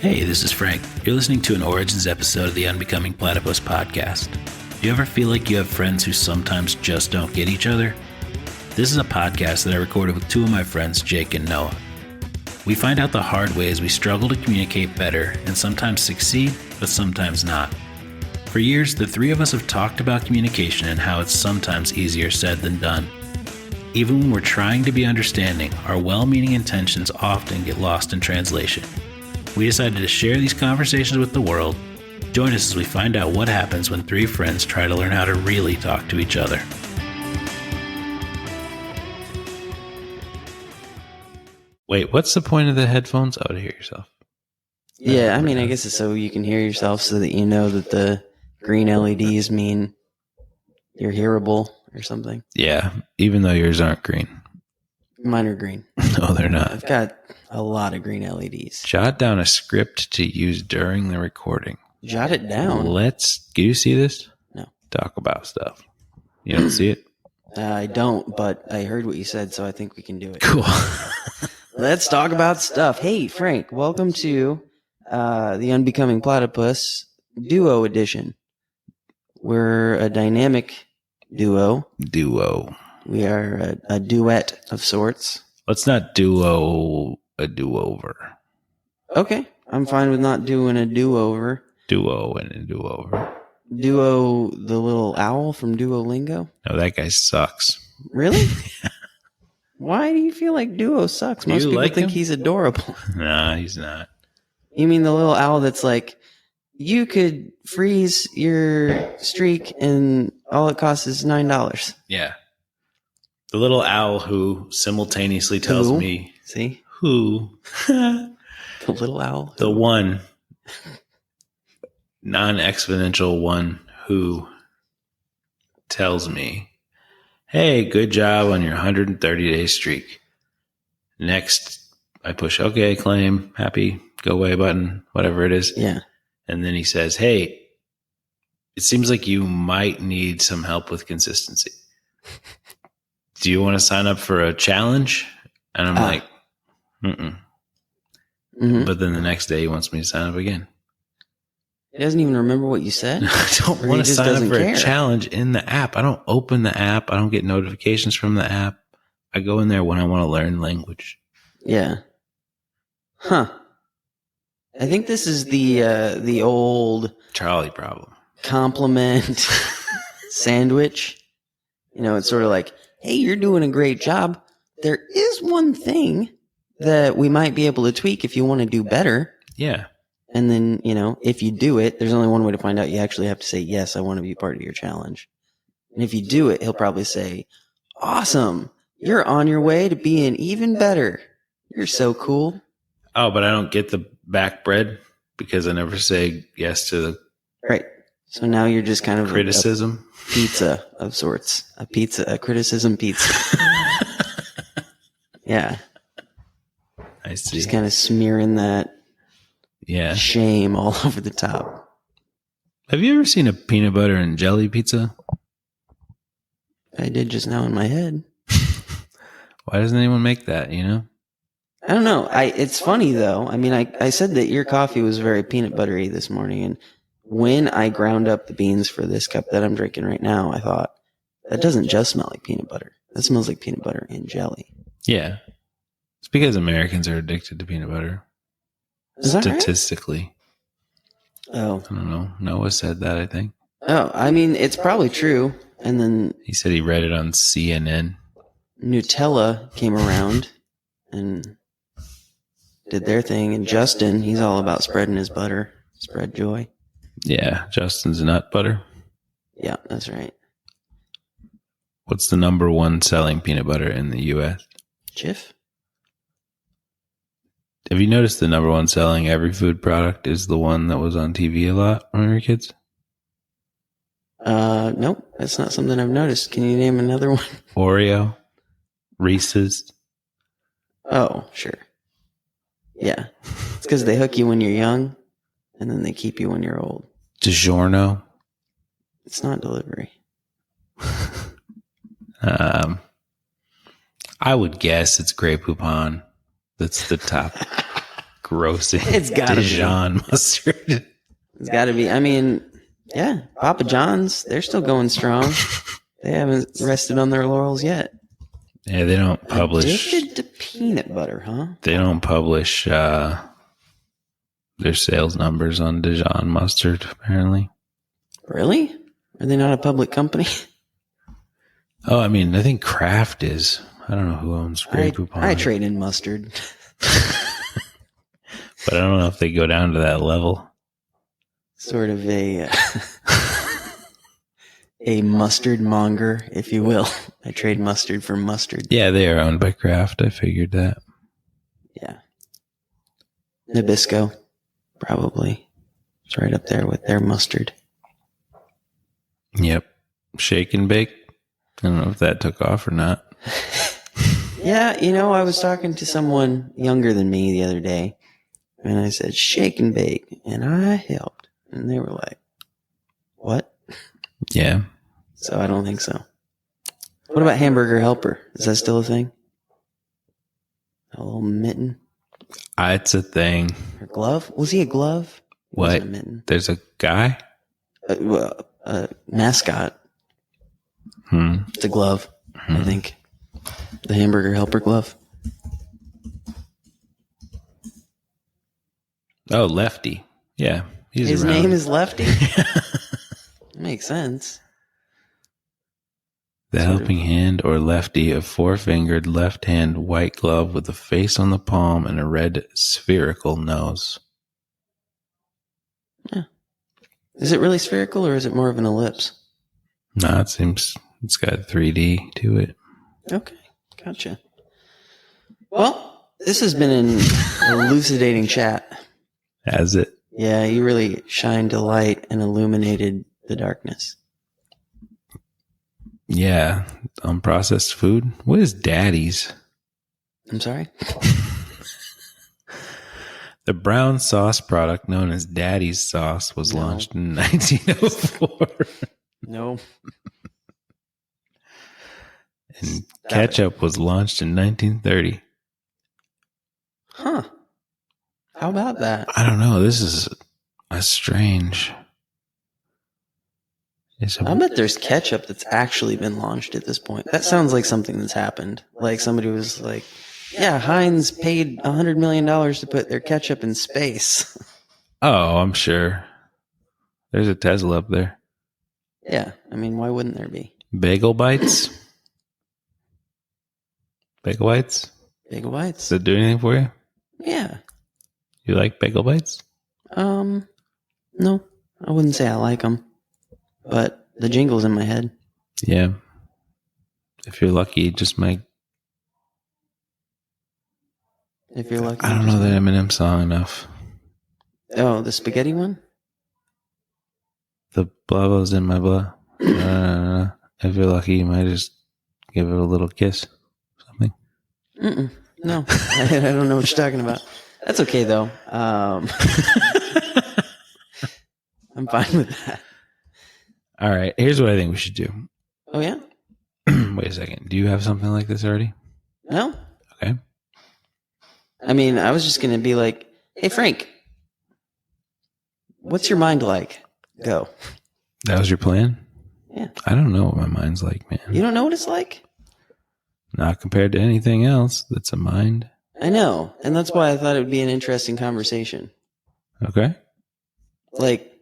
Hey, this is Frank. You're listening to an Origins episode of the Unbecoming Platypus podcast. Do you ever feel like you have friends who sometimes just don't get each other? This is a podcast that I recorded with two of my friends, Jake and Noah. We find out the hard ways we struggle to communicate better and sometimes succeed, but sometimes not. For years, the three of us have talked about communication and how it's sometimes easier said than done. Even when we're trying to be understanding, our well-meaning intentions often get lost in translation. We decided to share these conversations with the world. Join us as we find out what happens when three friends try to learn how to really talk to each other. Wait, what's the point of the headphones? Oh, to hear yourself. Yeah, I mean, I guess it's so you can hear yourself so that you know that the green LEDs mean you're hearable or something. Yeah, even though yours aren't green. Mine are green. No, they're not. I've got a lot of green LEDs. Jot down a script to use during the recording. Jot it down. Do you see this? No. Talk about stuff. You don't see it? I don't, but I heard what you said, so I think we can do it. Cool. Let's talk about stuff. Hey, Frank, welcome to the Unbecoming Platypus Duo Edition. We're a dynamic duo. We are a duet of sorts. Let's not duo a do-over. Okay, I'm fine with not doing a do-over. Duo and a do-over. Duo, the little owl from Duolingo? No, that guy sucks. Really? Why do you feel like Duo sucks? Most people think he's adorable. Nah, he's not. You mean the little owl that's like, you could freeze your streak and all it costs is $9. Yeah. The little owl who simultaneously tells me... See? Who? The little owl? The one. Non-exponential one who tells me, hey, good job on your 130-day streak. Next, I push OK, claim, happy, go away button, whatever it is. Yeah. And then he says, hey, it seems like you might need some help with consistency. Do you want to sign up for a challenge? And I'm like, mm-mm. Mm-hmm. But then the next day he wants me to sign up again. He doesn't even remember what you said? I don't want to sign up for a challenge in the app. I don't open the app. I don't get notifications from the app. I go in there when I want to learn language. Yeah. Huh. I think this is the old Charlie problem. Compliment sandwich. You know, it's sort of like, hey, you're doing a great job. There is one thing that we might be able to tweak if you want to do better. Yeah. And then, you know, if you do it, there's only one way to find out. You actually have to say, yes, I want to be part of your challenge. And if you do it, he'll probably say, awesome. You're on your way to being even better. You're so cool. Oh, but I don't get the back bread because I never say yes to the right. So now you're just kind of criticism a pizza of sorts. A criticism pizza. Yeah. I see. Just kind of smearing that shame all over the top. Have you ever seen a peanut butter and jelly pizza? I did just now in my head. Why doesn't anyone make that, you know? I don't know. It's funny, though. I mean, I said that your coffee was very peanut buttery this morning, and when I ground up the beans for this cup that I'm drinking right now, I thought, that doesn't just smell like peanut butter. That smells like peanut butter and jelly. Yeah. It's because Americans are addicted to peanut butter. Is that statistically. Right? Oh. I don't know. Noah said that, I think. Oh, I mean, it's probably true. And then... He said he read it on CNN. Nutella came around and did their thing. And Justin, he's all about spreading his butter. Spread joy. Yeah, Justin's nut butter. Yeah, that's right. What's the number one selling peanut butter in the U.S.? Jif? Have you noticed the number one selling every food product is the one that was on TV a lot when we were kids? Nope. That's not something I've noticed. Can you name another one? Oreo? Reese's? Oh, sure. Yeah. It's because they hook you when you're young, and then they keep you when you're old. DiGiorno? It's not delivery. I would guess it's Grey Poupon. That's the top grossing It's gotta be. Dijon mustard. It's got to be. I mean, yeah, Papa John's, they're still going strong. They haven't rested on their laurels yet. Yeah, they don't publish. Addicted to peanut butter, huh? They don't publish their sales numbers on Dijon mustard, apparently. Really? Are they not a public company? Oh, I mean, I think Kraft is. I don't know who owns Grey Poupon. I trade in mustard. But I don't know if they go down to that level. Sort of a mustard monger, if you will. I trade mustard for mustard. Yeah, they are owned by Kraft. I figured that. Yeah. Nabisco, probably. It's right up there with their mustard. Yep. Shake and bake. I don't know if that took off or not. Yeah, you know, I was talking to someone younger than me the other day, and I said, shake and bake, and I helped. And they were like, what? Yeah. So I don't think so. What about Hamburger Helper? Is that still a thing? A little mitten? It's a thing. Or glove? Was he a glove? He What? wasn't a mitten. There's a guy? Mascot. It's a glove, I think. The Hamburger Helper glove. Oh, Lefty. Yeah. His around. name is Lefty? Makes sense. The helping hand, or lefty, a four-fingered left hand white glove with a face on the palm and a red spherical nose. Yeah. Is it really spherical or is it more of an ellipse? No, it seems it's got 3D to it. Okay, gotcha. Well, this has been an elucidating chat. Has it? Yeah, you really shined a light and illuminated the darkness. Yeah. Unprocessed food. What is Daddy's? I'm sorry? The brown sauce product known as Daddy's sauce was launched in 1904. No. And ketchup was launched in 1930. Huh. How about that? I don't know. This is a strange. I bet there's ketchup that's actually been launched at this point. That sounds like something that's happened. Like somebody was like, yeah, Heinz paid $100 million to put their ketchup in space. Oh, I'm sure. There's a Tesla up there. Yeah. I mean, why wouldn't there be? Bagel bites? Bagel bites? Bagel bites? Does it do anything for you? Yeah. You like bagel bites? No, I wouldn't say I like them, but the jingle's in my head. Yeah. If you're lucky, you just might. If you're lucky. I don't know that Eminem song enough. Oh, the spaghetti one? The blah blah's in my blah. If you're lucky, you might just give it a little kiss. Something. No, I don't know what you're talking about. That's okay, though. I'm fine with that. All right. Here's what I think we should do. Oh, yeah? Wait a second. Do you have something like this already? No? Okay. I mean, I was just going to be like, hey, Frank, what's your mind like? Go. That was your plan? Yeah. I don't know what my mind's like, man. You don't know what it's like? Not compared to anything else that's a mind. I know. And that's why I thought it would be an interesting conversation. Okay. Like,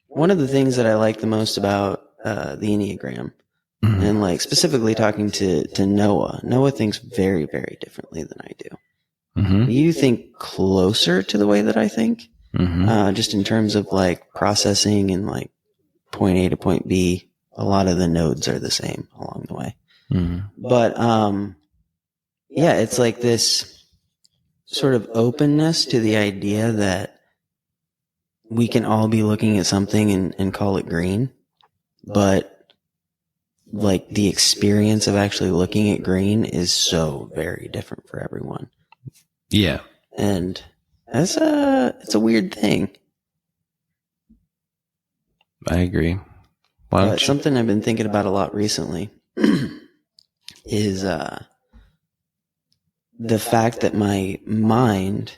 one of the things that I like the most about the Enneagram, and like specifically talking to Noah thinks very, very differently than I do. You think closer to the way that I think, just in terms of like processing and like point A to point B. A lot of the nodes are the same along the way. But yeah, it's like this sort of openness to the idea that we can all be looking at something and call it green, but like the experience of actually looking at green is so very different for everyone. Yeah. And it's a weird thing. I agree. Something I've been thinking about a lot recently is the fact that my mind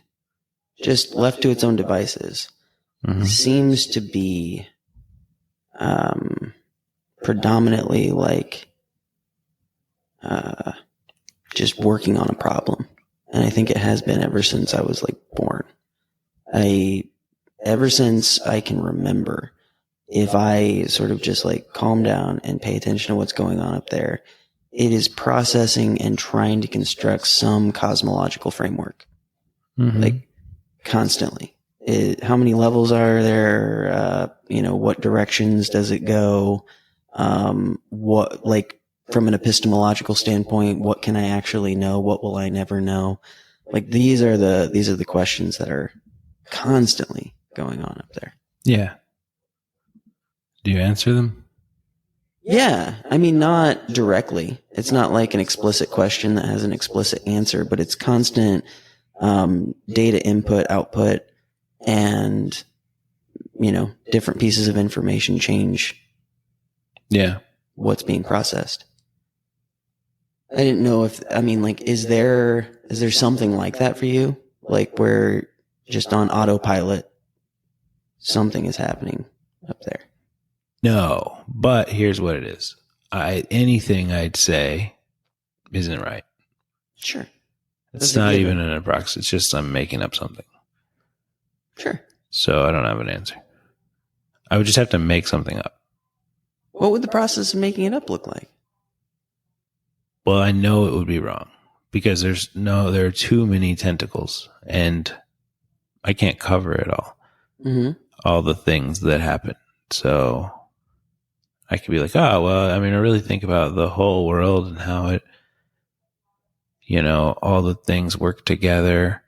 just left to its own devices, seems to be predominantly like just working on a problem. And I think it has been ever since I was like born. Ever since I can remember, if I sort of just like calm down and pay attention to what's going on up there, it is processing and trying to construct some cosmological framework, like constantly. How many levels are there? What directions does it go? What, like, from an epistemological standpoint, what can I actually know? What will I never know? Like, these are the questions that are constantly going on up there. Yeah. Do you answer them? Yeah. I mean, not directly. It's not like an explicit question that has an explicit answer, but it's constant, data input, output, and, different pieces of information change. Yeah. What's being processed. I didn't know if, is there something like that for you? Like where just on autopilot, something is happening up there? No, but here's what it is. Anything I'd say isn't right. Sure. It's not even an approximate. It's just I'm making up something. Sure. So I don't have an answer. I would just have to make something up. What would the process of making it up look like? Well, I know it would be wrong because there are too many tentacles and I can't cover it all. All the things that happen. So I could be like, I really think about the whole world and how it, all the things work together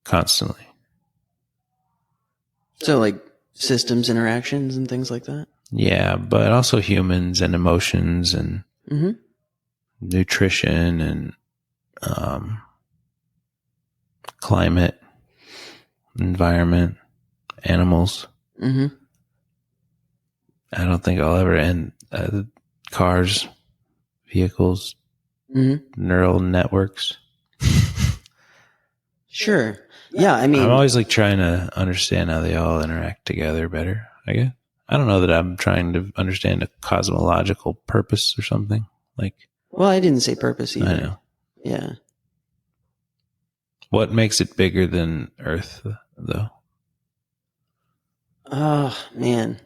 constantly. So like systems interactions and things like that? Yeah, but also humans and emotions and nutrition and climate, environment, animals. I don't think I'll ever end cars, vehicles, neural networks. Sure. Yeah, I'm always like trying to understand how they all interact together better, I guess. I don't know that I'm trying to understand a cosmological purpose or something. Well, I didn't say purpose either. I know. Yeah. What makes it bigger than Earth, though? Oh, man.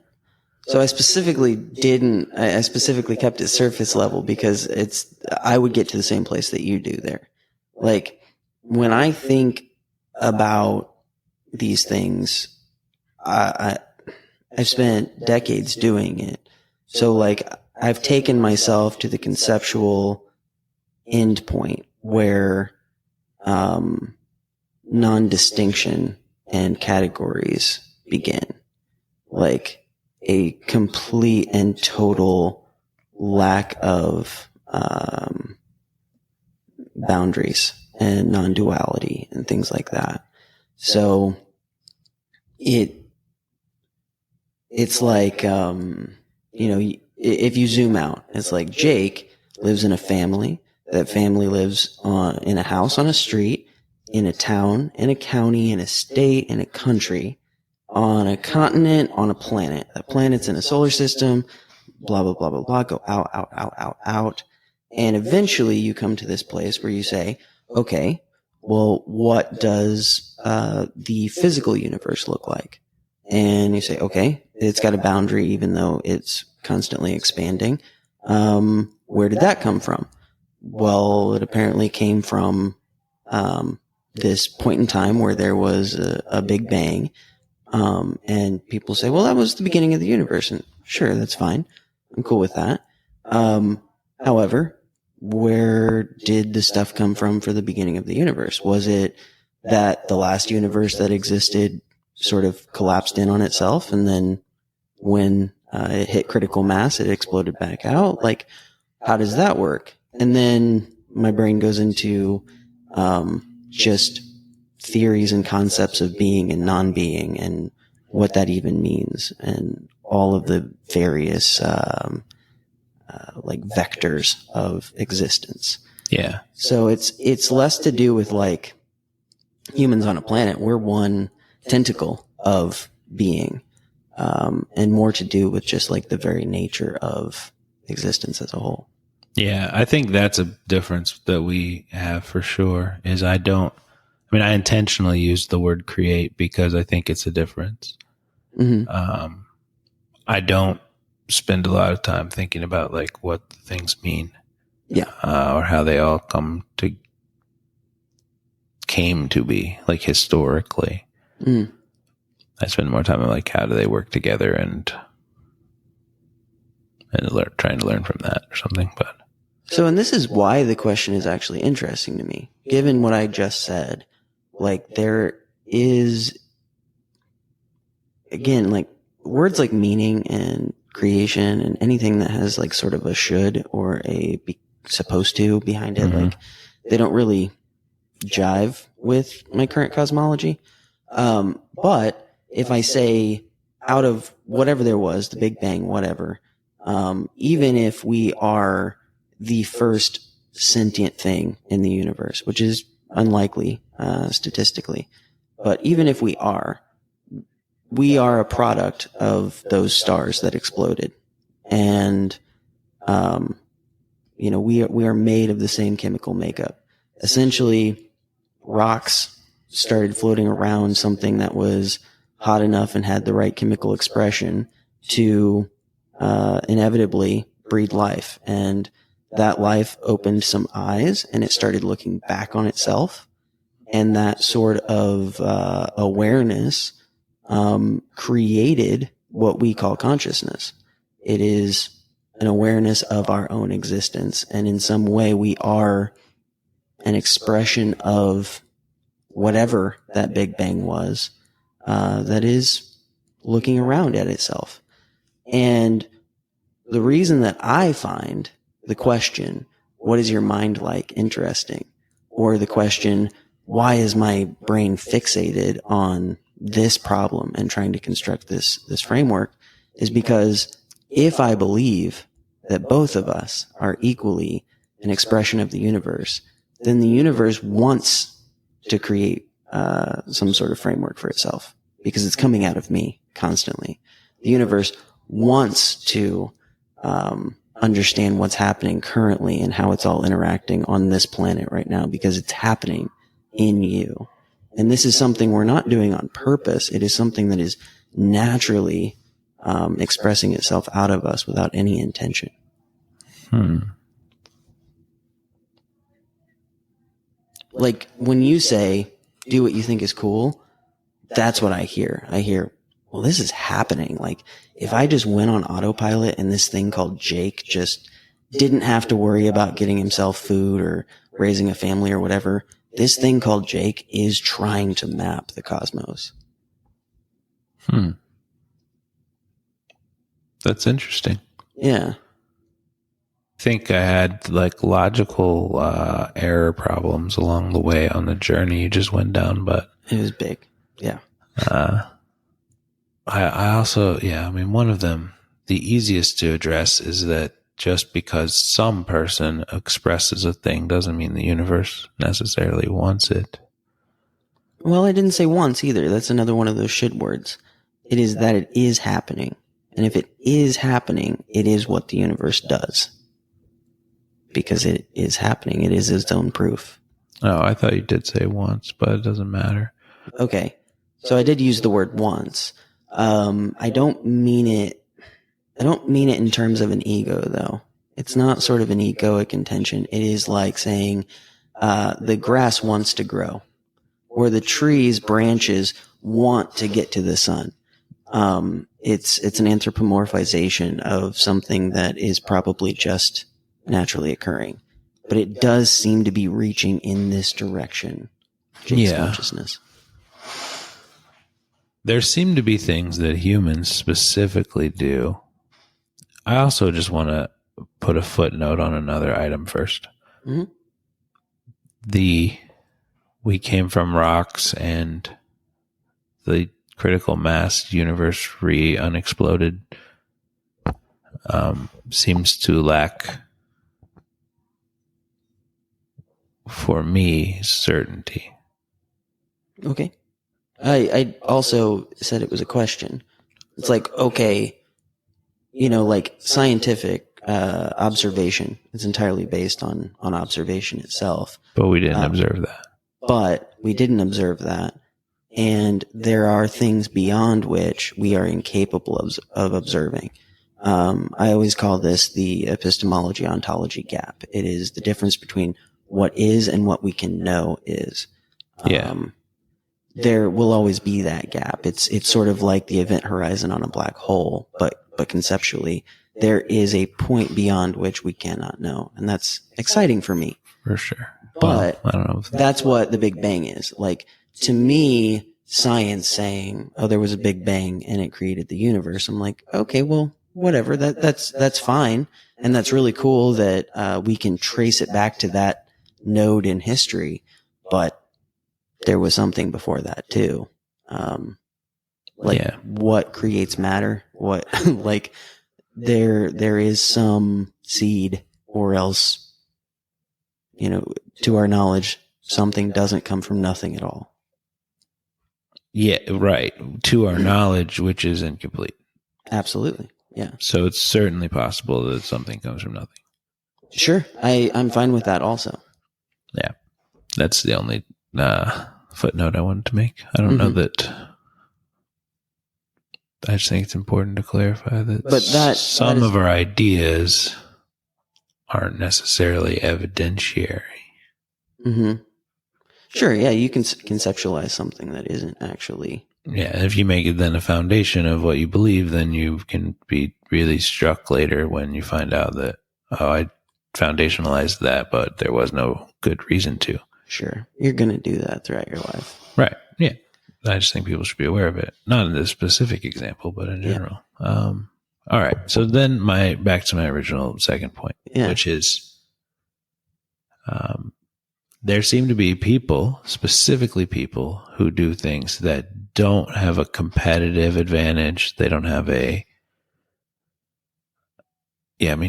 So I specifically kept it surface level because I would get to the same place that you do there. Like, when I think about these things, I've spent decades doing it. So like, I've taken myself to the conceptual end point where, non-distinction and categories begin. Like a complete and total lack of, boundaries and non-duality and things like that. So it's like, if you zoom out, it's like Jake lives in a family. That family lives in a house on a street, in a town, in a county, in a state, in a country, on a continent, on a planet. That planet's in a solar system, blah, blah, blah, blah, blah, go out, out, out, out, out. And eventually you come to this place where you say, okay, well, what does the physical universe look like? And you say, okay, it's got a boundary even though it's constantly expanding. Where did that come from? Well, it apparently came from this point in time where there was a big bang. And people say, well, that was the beginning of the universe. And sure, that's fine. I'm cool with that. However, where did the stuff come from for the beginning of the universe? Was it that the last universe that existed sort of collapsed in on itself, and then when it hit critical mass, it exploded back out? Like, how does that work? And then my brain goes into just theories and concepts of being and non-being and what that even means, and all of the various like vectors of existence. Yeah. So it's less to do with like humans on a planet, we're one tentacle of being, and more to do with just like the very nature of existence as a whole. Yeah, I think that's a difference that we have for sure. Is I intentionally use the word create because I think it's a difference. Mm-hmm. I don't spend a lot of time thinking about like what things mean, or how they all came to be, like historically. Mm. I spend more time on like how do they work together and trying to learn from that or something. But so, and this is why the question is actually interesting to me, given what I just said. Like there is, again, like words like meaning and creation and anything that has like sort of a should or a be supposed to behind it, like they don't really jive with my current cosmology. But if I say out of whatever there was, the Big Bang, whatever, even if we are the first sentient thing in the universe, which is unlikely, statistically, but even if we are a product of those stars that exploded. And, we are made of the same chemical makeup. Essentially, rocks started floating around something that was hot enough and had the right chemical expression to inevitably breed life. And that life opened some eyes and it started looking back on itself. And that sort of awareness created what we call consciousness. It is an awareness of our own existence. And in some way, we are an expression of whatever that Big Bang was, that is looking around at itself. And the reason that I find the question, what is your mind like, interesting, or the question, why is my brain fixated on this problem and trying to construct this framework, is because if I believe that both of us are equally an expression of the universe, then the universe wants to create some sort of framework for itself because it's coming out of me constantly. The universe wants to understand what's happening currently and how it's all interacting on this planet right now because it's happening in you. And this is something we're not doing on purpose. It is something that is naturally expressing itself out of us without any intention. Like when you say, do what you think is cool, that's what I hear. I hear, well, this is happening. Like if I just went on autopilot and this thing called Jake just didn't have to worry about getting himself food or raising a family or whatever, this thing called Jake is trying to map the cosmos. That's interesting. Yeah. I think I had like logical error problems along the way on the journey you just went down, but it was big. Yeah. I also, one of them, the easiest to address is that just because some person expresses a thing doesn't mean the universe necessarily wants it. Well, I didn't say once either. That's another one of those shit words. It is that it is happening. And if it is happening, it is what the universe does. Because it is happening. It is its own proof. Oh, I thought you did say once, but it doesn't matter. Okay. So I did use the word once. I don't mean it in terms of an ego, though. It's not sort of an egoic intention. It is like saying, the grass wants to grow, or the tree's branches want to get to the sun. It's an anthropomorphization of something that is probably just naturally occurring, but it does seem to be reaching in this direction. Jake's consciousness. There seem to be things that humans specifically do. I also just want to put a footnote on another item first. Mm-hmm. We came from rocks and the critical mass universe unexploded seems to lack, for me, certainty. Okay. I also said it was a question. It's like, okay, like scientific observation is entirely based on observation itself. But we didn't observe that. But we didn't observe that. And there are things beyond which we are incapable of observing. I always call this the epistemology ontology gap. It is the difference between what is and what we can know is. There will always be that gap. It's sort of like the event horizon on a black hole, but conceptually, there is a point beyond which we cannot know. And that's exciting for me. For sure. But I don't know. That's what the Big Bang is. Like, to me, science saying, oh, there was a Big Bang and it created the universe. I'm like, okay, well, whatever. That's fine. And that's really cool that we can trace it back to that node in history. But there was something before that too. What creates matter? What, like, there is some seed, or else, to our knowledge, something doesn't come from nothing at all. Yeah, right. To our knowledge, which is incomplete. Absolutely. Yeah. So it's certainly possible that something comes from nothing. Sure. I'm fine with that also. Yeah. That's the only footnote I wanted to make. I don't know that. I just think it's important to clarify that some of our ideas aren't necessarily evidentiary. Mm-hmm. Sure, yeah, you can conceptualize something that isn't actually. Yeah, if you make it then a foundation of what you believe, then you can be really struck later when you find out that, I foundationalized that, but there was no good reason to. Sure, you're going to do that throughout your life. Right, yeah. I just think people should be aware of it. Not in this specific example, but in general. Yeah. All right. So then back to my original second point, which is there seem to be people, specifically people, who do things that don't have a competitive advantage. They don't have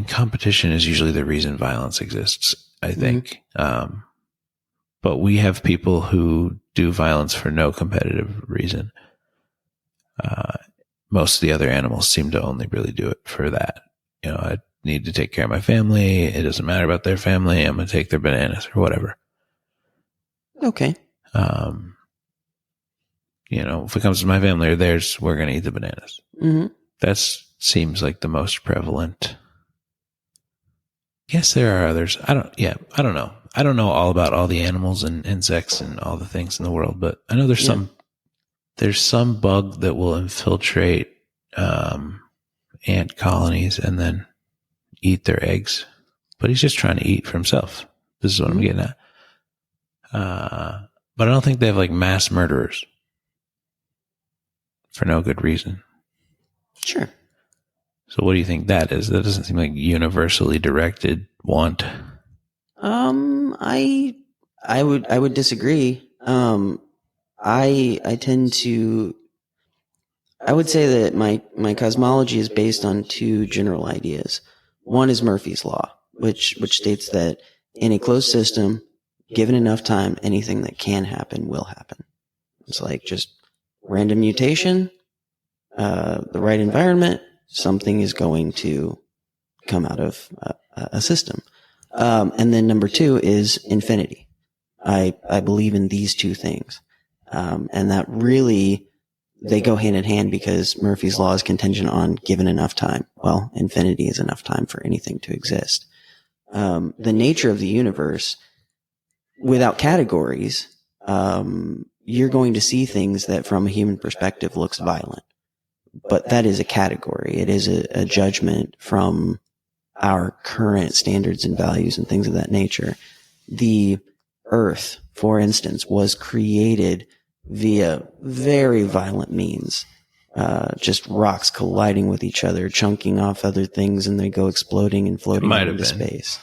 competition is usually the reason violence exists, I think. Mm-hmm. But we have people who do violence for no competitive reason. Most of the other animals seem to only really do it for that. I need to take care of my family. It doesn't matter about their family. I'm going to take their bananas or whatever. Okay. If it comes to my family or theirs, we're going to eat the bananas. Mm-hmm. That seems like the most prevalent. Yes, there are others. I don't know. I don't know all about all the animals and insects and all the things in the world, but I know there's some bug that will infiltrate ant colonies and then eat their eggs. But he's just trying to eat for himself. This is what I'm getting at. But I don't think they have like mass murderers for no good reason. Sure. So what do you think that is? That doesn't seem like universally directed want. I would disagree. I tend to, I would say that my cosmology is based on two general ideas. One is Murphy's Law, which states that in a closed system, given enough time, anything that can happen will happen. It's like just random mutation, the right environment, something is going to come out of a system. And then number two is infinity. I believe in these two things. And that really, they go hand in hand because Murphy's Law is contingent on given enough time. Well, infinity is enough time for anything to exist. The nature of the universe, without categories, you're going to see things that from a human perspective looks violent. But that is a category. It is a judgment from our current standards and values and things of that nature. The Earth, for instance, was created via very violent means. Just rocks colliding with each other, chunking off other things, and they go exploding and floating into space.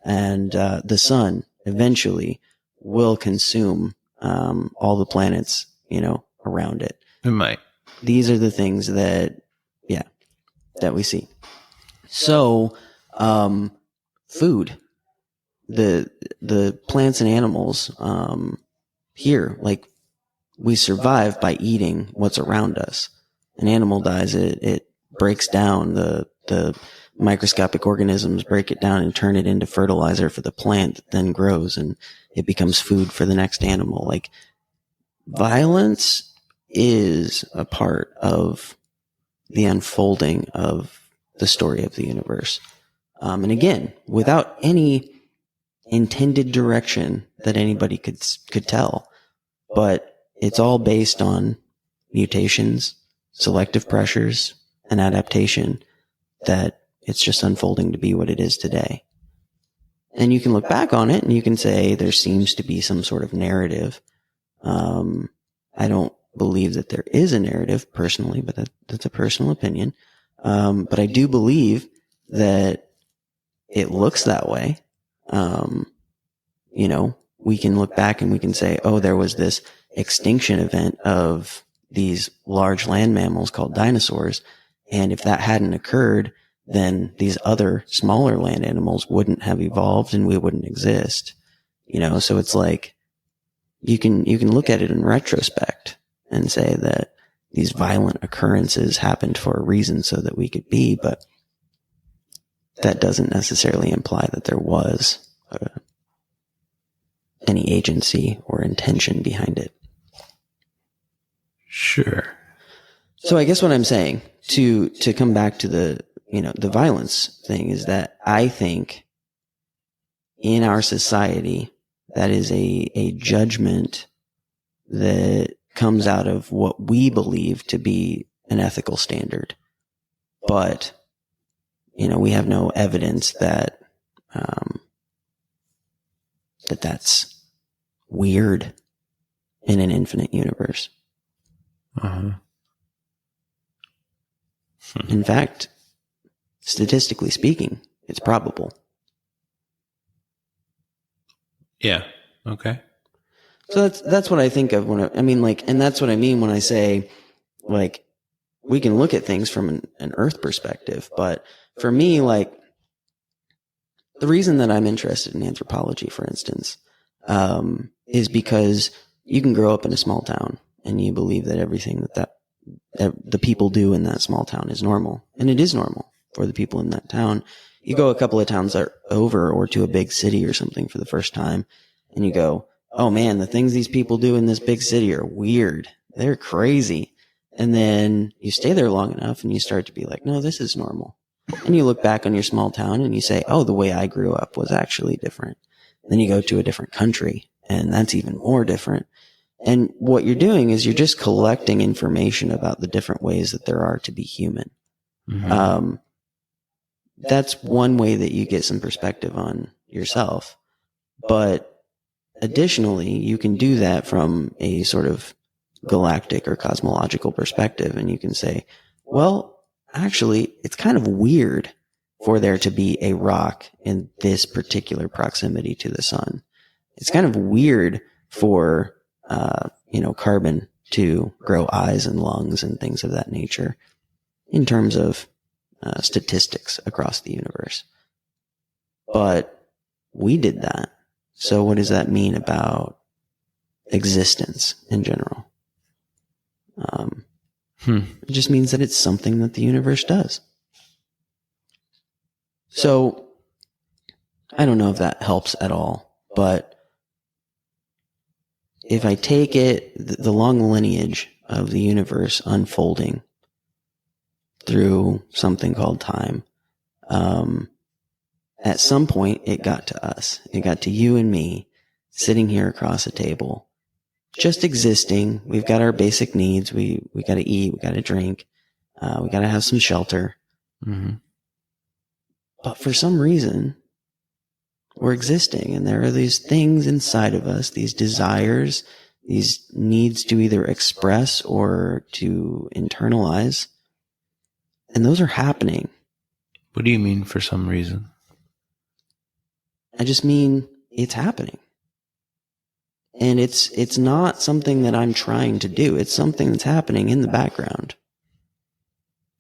And the sun eventually will consume all the planets, around it. It might. These are the things that we see. So, food, the plants and animals, here, like we survive by eating what's around us. An animal dies, it breaks down the microscopic organisms, break it down and turn it into fertilizer for the plant that then grows and it becomes food for the next animal. Like, violence is a part of the unfolding of the story of the universe. And again, without any intended direction that anybody could tell, but it's all based on mutations, selective pressures, and adaptation, that it's just unfolding to be what it is today. And you can look back on it and you can say there seems to be some sort of narrative. I don't believe that there is a narrative personally, but that's a personal opinion. But I do believe that it looks that way. We can look back and we can say, oh, there was this extinction event of these large land mammals called dinosaurs. And if that hadn't occurred, then these other smaller land animals wouldn't have evolved and we wouldn't exist. So it's like, you can look at it in retrospect and say that these violent occurrences happened for a reason so that we could be, but that doesn't necessarily imply that there was any agency or intention behind it. Sure. So I guess what I'm saying, to come back to the violence thing, is that I think in our society, that is a judgment that comes out of what we believe to be an ethical standard. But, we have no evidence that, that's weird in an infinite universe. Uh-huh. In fact, statistically speaking, it's probable. Yeah. Okay. So that's what I think of when and that's what I mean when I say, like, we can look at things from an Earth perspective, but for me, like, the reason that I'm interested in anthropology, for instance, is because you can grow up in a small town and you believe that everything that the people do in that small town is normal, and it is normal for the people in that town. You go a couple of towns over or to a big city or something for the first time, and you go, oh man, the things these people do in this big city are weird. They're crazy. And then you stay there long enough and you start to be like, no, this is normal. And you look back on your small town and you say, oh, the way I grew up was actually different. And then you go to a different country and that's even more different. And what you're doing is you're just collecting information about the different ways that there are to be human. Mm-hmm. That's one way that you get some perspective on yourself. But additionally, you can do that from a sort of galactic or cosmological perspective. And you can say, well, actually, it's kind of weird for there to be a rock in this particular proximity to the sun. It's kind of weird for, carbon to grow eyes and lungs and things of that nature in terms of statistics across the universe. But we did that. So what does that mean about existence in general? It just means that it's something that the universe does. So I don't know if that helps at all, but if I take it, the long lineage of the universe unfolding through something called time, at some point it got to us. It got to you and me sitting here across a table, just existing. We've got our basic needs. We got to eat. We got to drink. We got to have some shelter. Mm-hmm. But for some reason, we're existing, and there are these things inside of us, these desires, these needs to either express or to internalize. And those are happening. What do you mean for some reason? I just mean it's happening. And it's not something that I'm trying to do. It's something that's happening in the background.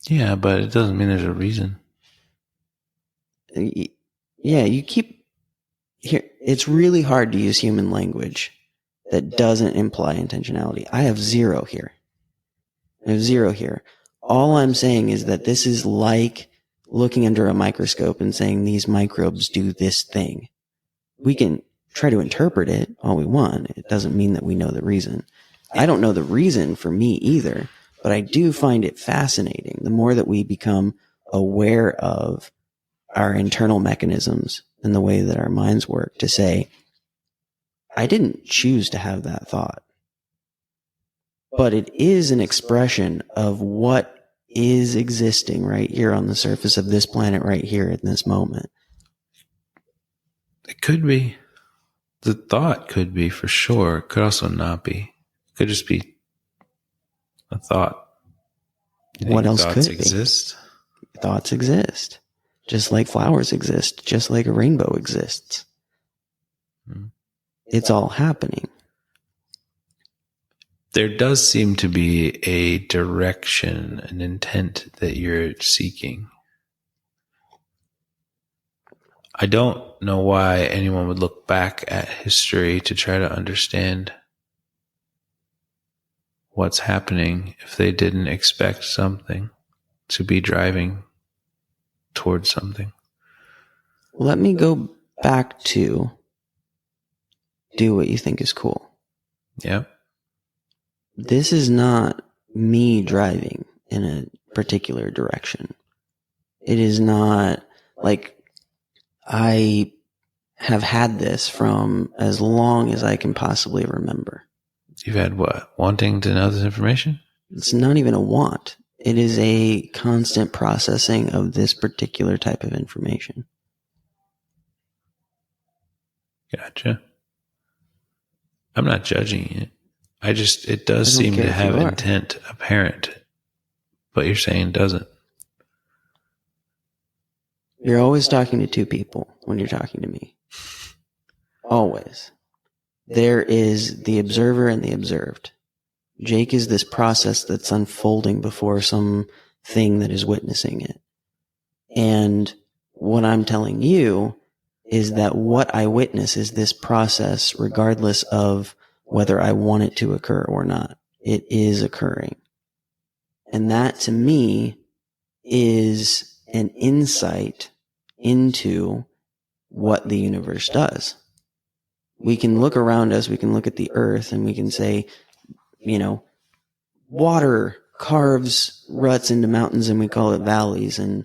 Yeah, but it doesn't mean there's a reason. Yeah, you keep here. It's really hard to use human language that doesn't imply intentionality. I have zero here. All I'm saying is that this is like looking under a microscope and saying these microbes do this thing. We can try to interpret it all we want. It doesn't mean that we know the reason. I don't know the reason for me either, but I do find it fascinating. The more that we become aware of our internal mechanisms and the way that our minds work, to say, I didn't choose to have that thought, but it is an expression of what is existing right here on the surface of this planet right here in this moment. It could be. The thought could be, for sure. It could also not be. It could just be a thought. What else could it be? Exist? Thoughts exist. Just like flowers exist. Just like a rainbow exists. It's all happening. There does seem to be a direction, an intent that you're seeking. I don't know why anyone would look back at history to try to understand what's happening if they didn't expect something to be driving towards something. Let me go back to do what you think is cool. Yep. This is not me driving in a particular direction. It is not like I have had this from as long as I can possibly remember. You've had what? Wanting to know this information? It's not even a want. It is a constant processing of this particular type of information. Gotcha. I'm not judging it. It does seem to have intent apparent, but you're saying it doesn't. You're always talking to two people when you're talking to me. Always. There is the observer and the observed. Jake is this process that's unfolding before some thing that is witnessing it. And what I'm telling you is that what I witness is this process regardless of whether I want it to occur or not. It is occurring. And that to me is an insight into what the universe does. We can look around us, we can look at the earth, and we can say, water carves ruts into mountains and we call it valleys. And,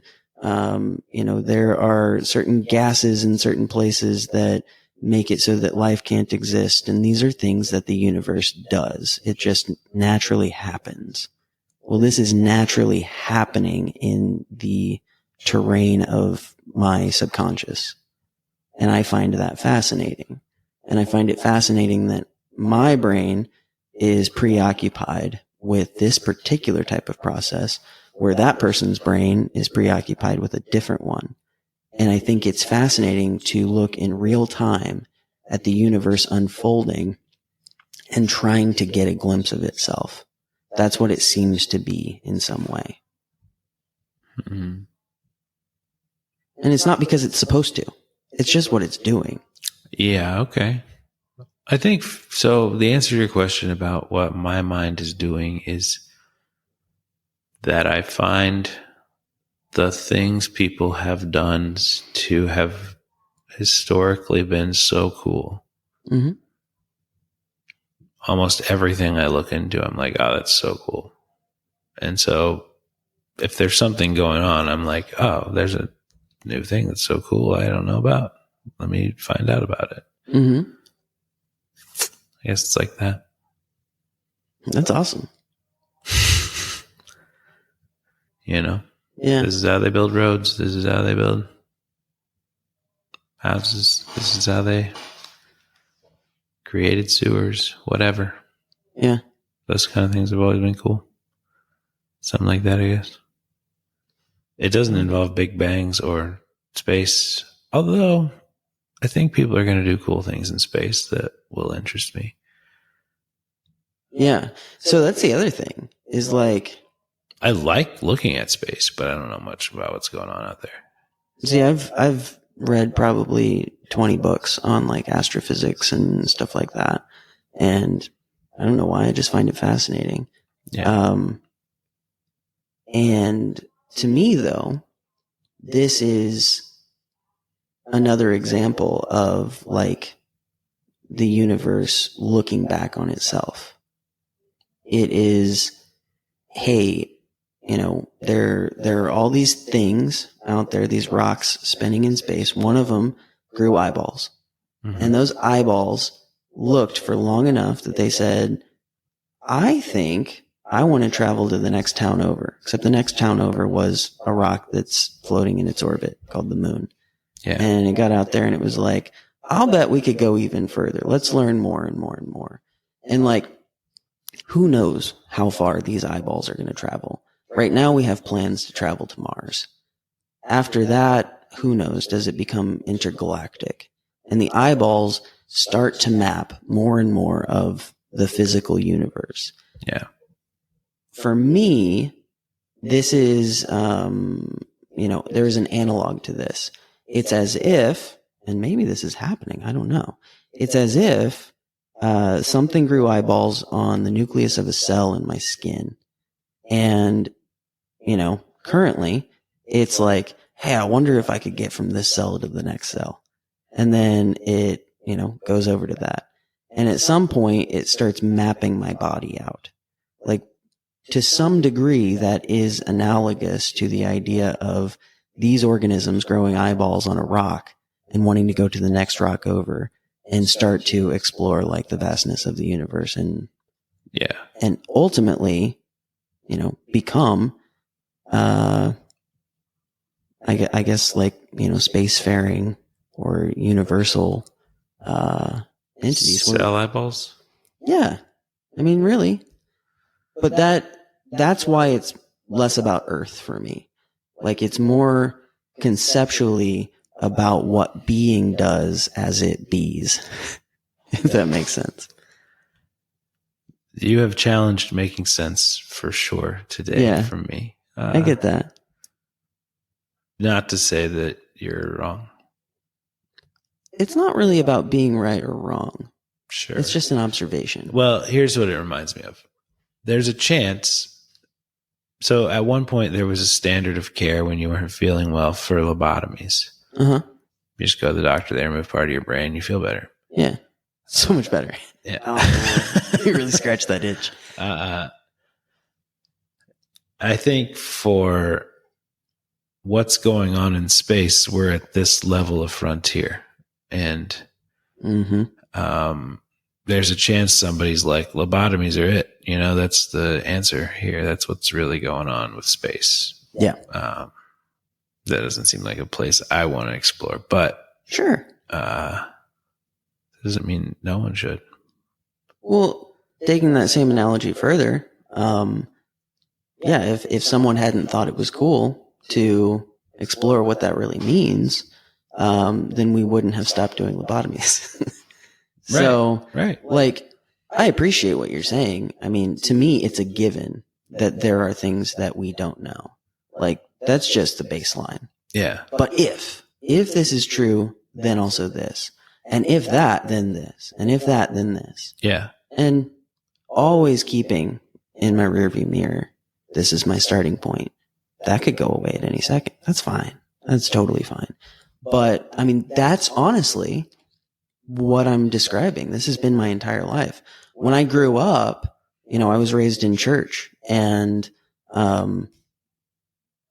there are certain gases in certain places that make it so that life can't exist. And these are things that the universe does. It just naturally happens. Well, this is naturally happening in the terrain of my subconscious. And I find that fascinating. And I find it fascinating that my brain is preoccupied with this particular type of process, where that person's brain is preoccupied with a different one. And I think it's fascinating to look in real time at the universe unfolding and trying to get a glimpse of itself. That's what it seems to be in some way. Mm-hmm. And it's not because it's supposed to. It's just what it's doing. Yeah, okay. I think so. The answer to your question about what my mind is doing is that I find the things people have done to have historically been so cool. Mm-hmm. Almost everything I look into, I'm like, oh, that's so cool. And so if there's something going on, I'm like, oh, there's a new thing that's so cool I don't know about. Let me find out about it. Mm-hmm. I guess it's like that. That's awesome. Yeah. This is how they build roads. This is how they build houses. This is how they created sewers, whatever. Yeah. Those kind of things have always been cool. Something like that, I guess. It doesn't involve big bangs or space, although I think people are going to do cool things in space that will interest me. Yeah. So that's the other thing is like, I like looking at space, but I don't know much about what's going on out there. See, I've read probably 20 books on like astrophysics and stuff like that. And I don't know why, I just find it fascinating. Yeah. And to me, though, this is another example of like the universe looking back on itself. It is, hey, you know, there are all these things out there, these rocks spinning in space. One of them grew eyeballs. And those eyeballs looked for long enough that they said, I think I want to travel to the next town over. Except the next town over was a rock that's floating in its orbit called the moon. Yeah. And it got out there and it was like, I'll bet we could go even further. Let's learn more and more and more. And like, who knows how far these eyeballs are going to travel? Right now we have plans to travel to Mars. After that, who knows? Does it become intergalactic? And the eyeballs start to map more and more of the physical universe. Yeah. For me, this is, you know, there's an analog to this. It's as if, and maybe this is happening, I don't know. It's as if something grew eyeballs on the nucleus of a cell in my skin. And, you know, currently it's like, hey, I wonder if I could get from this cell to the next cell. And then it, you know, goes over to that. And at some point it starts mapping my body out. Like, to some degree, that is analogous to the idea of these organisms growing eyeballs on a rock and wanting to go to the next rock over and start to explore like the vastness of the universe and ultimately, you know, become, I guess like, you know, spacefaring or universal, entities. Cell eyeballs? Yeah. I mean, really. But that's why it's less about Earth for me. Like, it's more conceptually about what being does as it bees, if that makes sense. You have challenged making sense for sure today from me. I get that. Not to say that you're wrong. It's not really about being right or wrong. Sure. It's just an observation. Well, here's what it reminds me of. There's a chance. So at one point there was a standard of care when you weren't feeling well for lobotomies. Uh-huh. You just go to the doctor, they remove part of your brain, you feel better. Yeah. So much better. Yeah. Oh, you really scratched that itch. I think for what's going on in space, we're at this level of frontier. And there's a chance somebody's like, lobotomies are it. You know, that's the answer here. That's what's really going on with space. Yeah. That doesn't seem like a place I want to explore. But sure. Doesn't mean no one should. Well, taking that same analogy further, if someone hadn't thought it was cool to explore what that really means, then we wouldn't have stopped doing lobotomies. So, like, I appreciate what you're saying. I mean, to me, it's a given that there are things that we don't know. Like, that's just the baseline. Yeah. But if this is true, then also this. And if that, then this. And if that, then this. Yeah. And always keeping in my rearview mirror, this is my starting point. That could go away at any second. That's fine. That's totally fine. But, I mean, that's honestly what I'm describing. This has been my entire life. When I grew up, you know, I was raised in church, and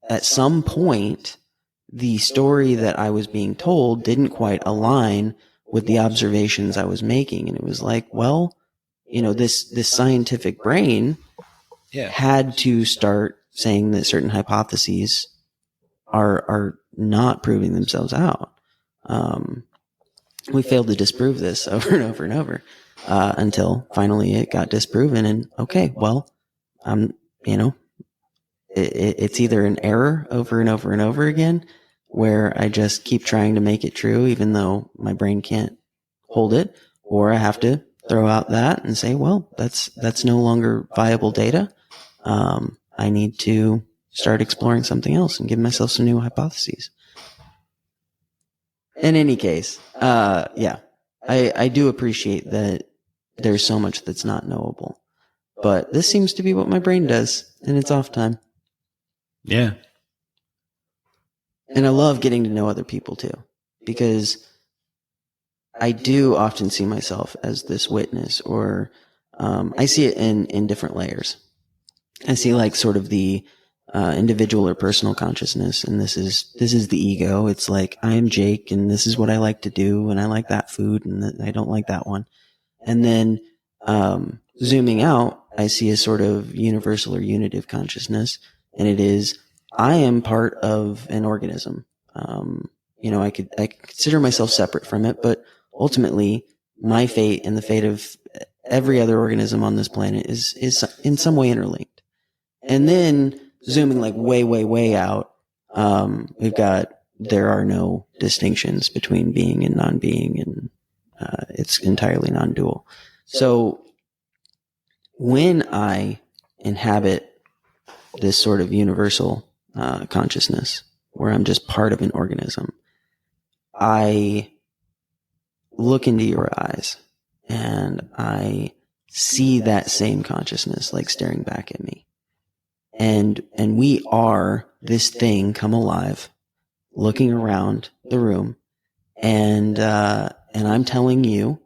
at some point, the story that I was being told didn't quite align with the observations I was making. And it was like, well, you know, this scientific brain had to start saying that certain hypotheses are not proving themselves out. We failed to disprove this over and over and over, until finally it got disproven. And okay, well, you know, it's either an error over and over and over again, where I just keep trying to make it true, even though my brain can't hold it, or I have to throw out that and say, well, that's no longer viable data. I need to start exploring something else and give myself some new hypotheses. In any case, I do appreciate that there's so much that's not knowable. But this seems to be what my brain does in its off time. Yeah. And I love getting to know other people too, because I do often see myself as this witness, or I see it in different layers. I see like sort of the individual or personal consciousness, and this is the ego. It's like, I am Jake, and this is what I like to do, and I like that food, and I don't like that one. And then zooming out, I see a sort of universal or unitive consciousness, and it is, I am part of an organism. I could consider myself separate from it, but ultimately my fate and the fate of every other organism on this planet is in some way interlinked. And then zooming like way, way, way out, we've got, there are no distinctions between being and non-being, and it's entirely non-dual. So when I inhabit this sort of universal consciousness, where I'm just part of an organism, I look into your eyes and I see that same consciousness like staring back at me. And we are this thing come alive, looking around the room, and I'm telling you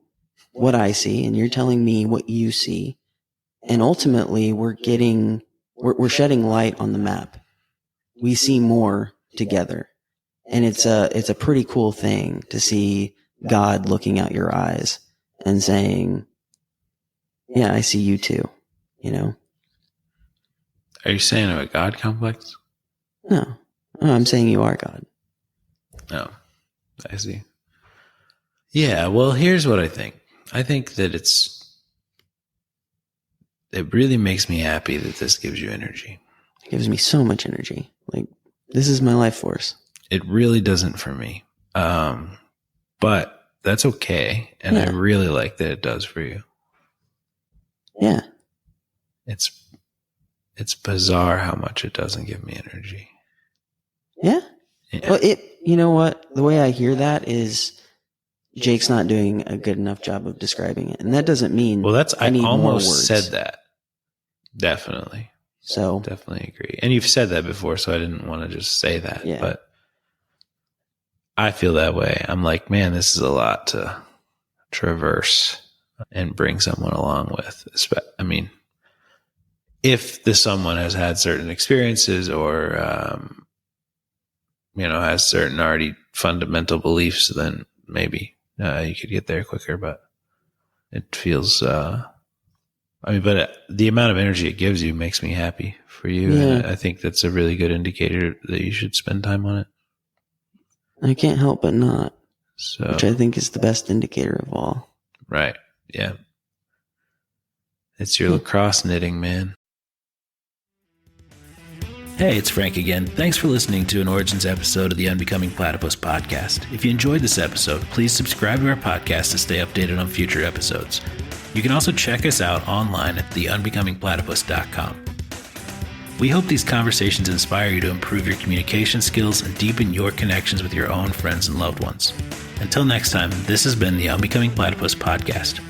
what I see, and you're telling me what you see. And ultimately we're shedding light on the map. We see more together. And it's a pretty cool thing to see God looking out your eyes and saying, yeah, I see you too, Are you saying I'm a God complex? No, I'm saying you are God. Oh, I see. Yeah, well, here's what I think. I think that it really makes me happy that this gives you energy. It gives me so much energy. Like, this is my life force. It really doesn't for me. But that's okay. And I really like that it does for you. Yeah. It's bizarre how much it doesn't give me energy. Yeah. Well, you know what? The way I hear that is Jake's not doing a good enough job of describing it. And that doesn't mean, well, I need almost more words. said that. Definitely. So definitely agree. And you've said that before, so I didn't want to just say that, yeah. But I feel that way. I'm like, man, this is a lot to traverse and bring someone along with. I mean, if the someone has had certain experiences or, has certain already fundamental beliefs, then maybe you could get there quicker. But it feels, but the amount of energy it gives you makes me happy for you. Yeah. And I think that's a really good indicator that you should spend time on it. I can't help but not, so, which I think is the best indicator of all. Right. Yeah. It's your lacrosse knitting, man. Hey, it's Frank again. Thanks for listening to an Origins episode of the Unbecoming Platypus podcast. If you enjoyed this episode, please subscribe to our podcast to stay updated on future episodes. You can also check us out online at theunbecomingplatypus.com. We hope these conversations inspire you to improve your communication skills and deepen your connections with your own friends and loved ones. Until next time, this has been the Unbecoming Platypus podcast.